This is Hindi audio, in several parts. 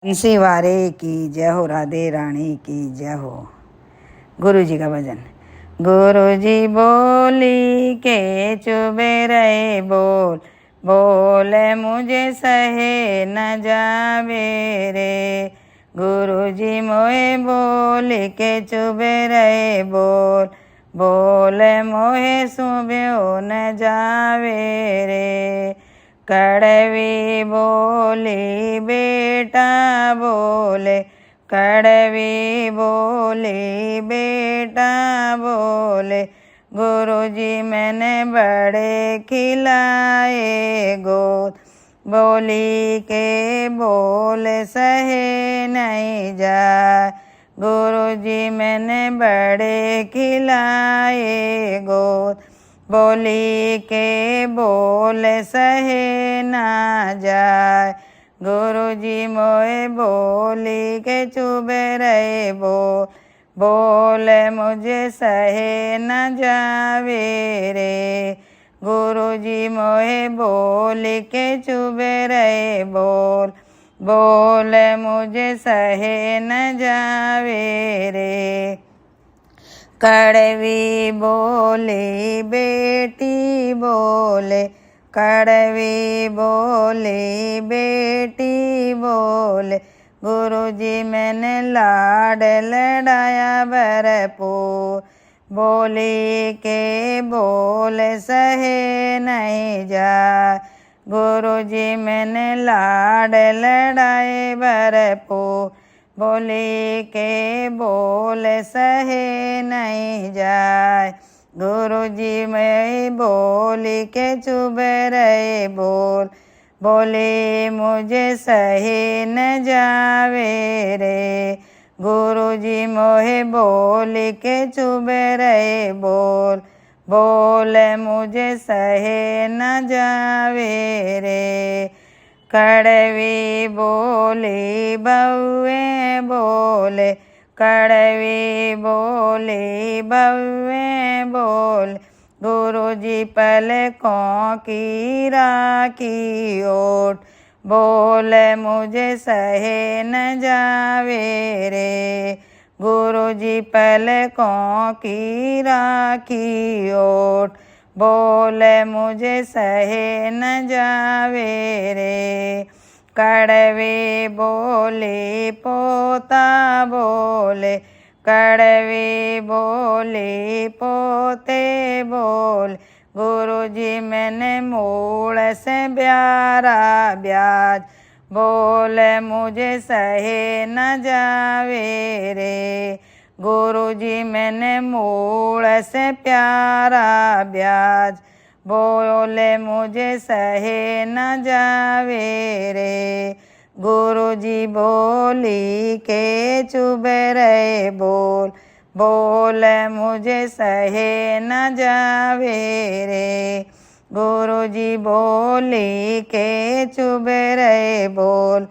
बंसी वारे की जय हो, राधे रानी की जय हो। गुरु जी का भजन। गुरु जी बोली के चुबे रहे बोल, बोले मुझे सहे न जावे रे। गुरु जी मोहे बोली के चुबे रहे बोल, बोले मोहे सुब्यो न जावे रे। कड़वी बोली बेटा बोले, कड़वी बोली बेटा बोले, गुरुजी मैंने बड़े खिलाए गोद। बोली के बोल सहे नहीं जाए, गुरुजी मैंने बड़े खिलाए गोद। बोली के बोल सहे ना जाए, गुरुजी मोए बोली के चुबे रहे बोल, बोले मुझे सहे न जावे रे। गुरुजी मोए बोली के चुबे रहे बोल, बोले मुझे सहे न जावे रे। कड़वी बोली बेटी बोले, कड़वी बोली बेटी बोले, गुरुजी मैंने लाड लड़ाया भरपूर। बोली के बोल सहे नहीं जाए, गुरुजी मैंने लाड लड़ाए भरपूर। बोली के बोल सहे नहीं जाए, गुरुजी मैं बोली के चुप रहे बोल, बोले मुझे सहे न जावे रे। गुरुजी मोहे बोली के चुप रहे बोल, बोले मुझे सहे न जावे रे। कड़वी बोली बउए बोले, कड़वी बोली बउए बोले, गुरुजी पलकों की राखी ओट। बोले मुझे सहे न जावे रे, गुरुजी पलकों की राखी ओट। बोले मुझे सहे न जावे रे। कड़वी बोली पोता बोले, कड़वी बोली पोते बोले, गुरुजी मैंने मूल से प्यारा ब्याज। बोले मुझे सहे न जावे रे, गुरुजी मैंने मूल से प्यारा ब्याज। बोले मुझे सहे न जावे रे, गुरुजी बोली के चुप रहे बोल, बोले मुझे सहे न जावे रे। गुरुजी बोली के चुप रहे बोल,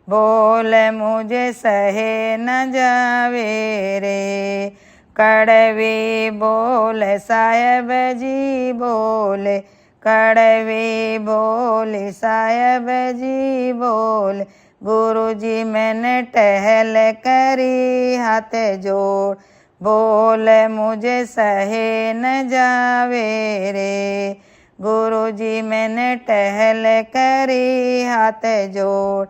बोले मुझे सहे न जावे रे। कड़वी बोले साहेब जी बोले, कड़वी बोले साहेब जी बोले, गुरुजी मैंने टहल करी हाथ जोड़। बोले मुझे सहे न जावे रे, गुरुजी मैंने टहल करी हाथ जोड़।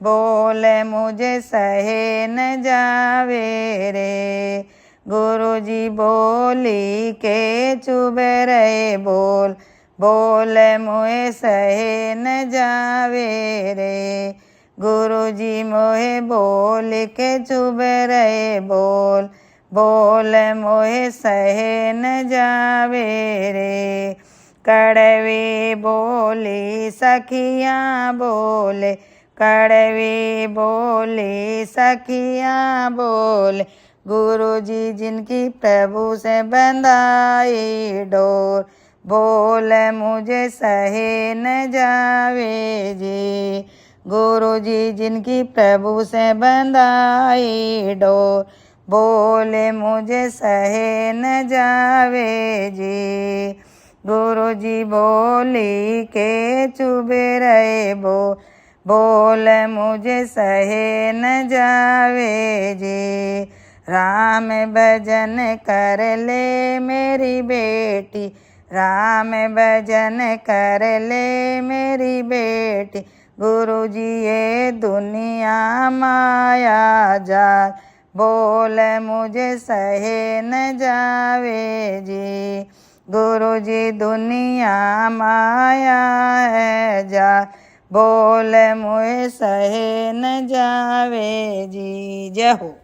बोले मुझे सहे न जावे रे, गुरुजी बोली के चुप रहे बोल, बोले मुझे सहे न जावे रे। गुरुजी मोहे बोल के चुप रहे बोल, बोले मुझे सहे न जावे रे। कड़वी बोली सखियाँ बोले, कड़वी बोली सखियाँ बोले, गुरुजी जिनकी प्रभु से बंधाई डोर। बोले मुझे सहे न जावे जी, गुरुजी जिनकी प्रभु से बंधाई डोर। बोले मुझे सहे न जावे जी, गुरुजी बोली के चुप रहे बोल, बोल मुझे सहे न जावे जी। राम भजन कर ले मेरी बेटी, राम भजन कर ले मेरी बेटी। गुरु जी ये दुनिया माया जाल, बोल मुझे सहे न जावे जी। गुरु जी दुनिया माया है जाल, बोल मुझे सहे न जावे जी। जय हो।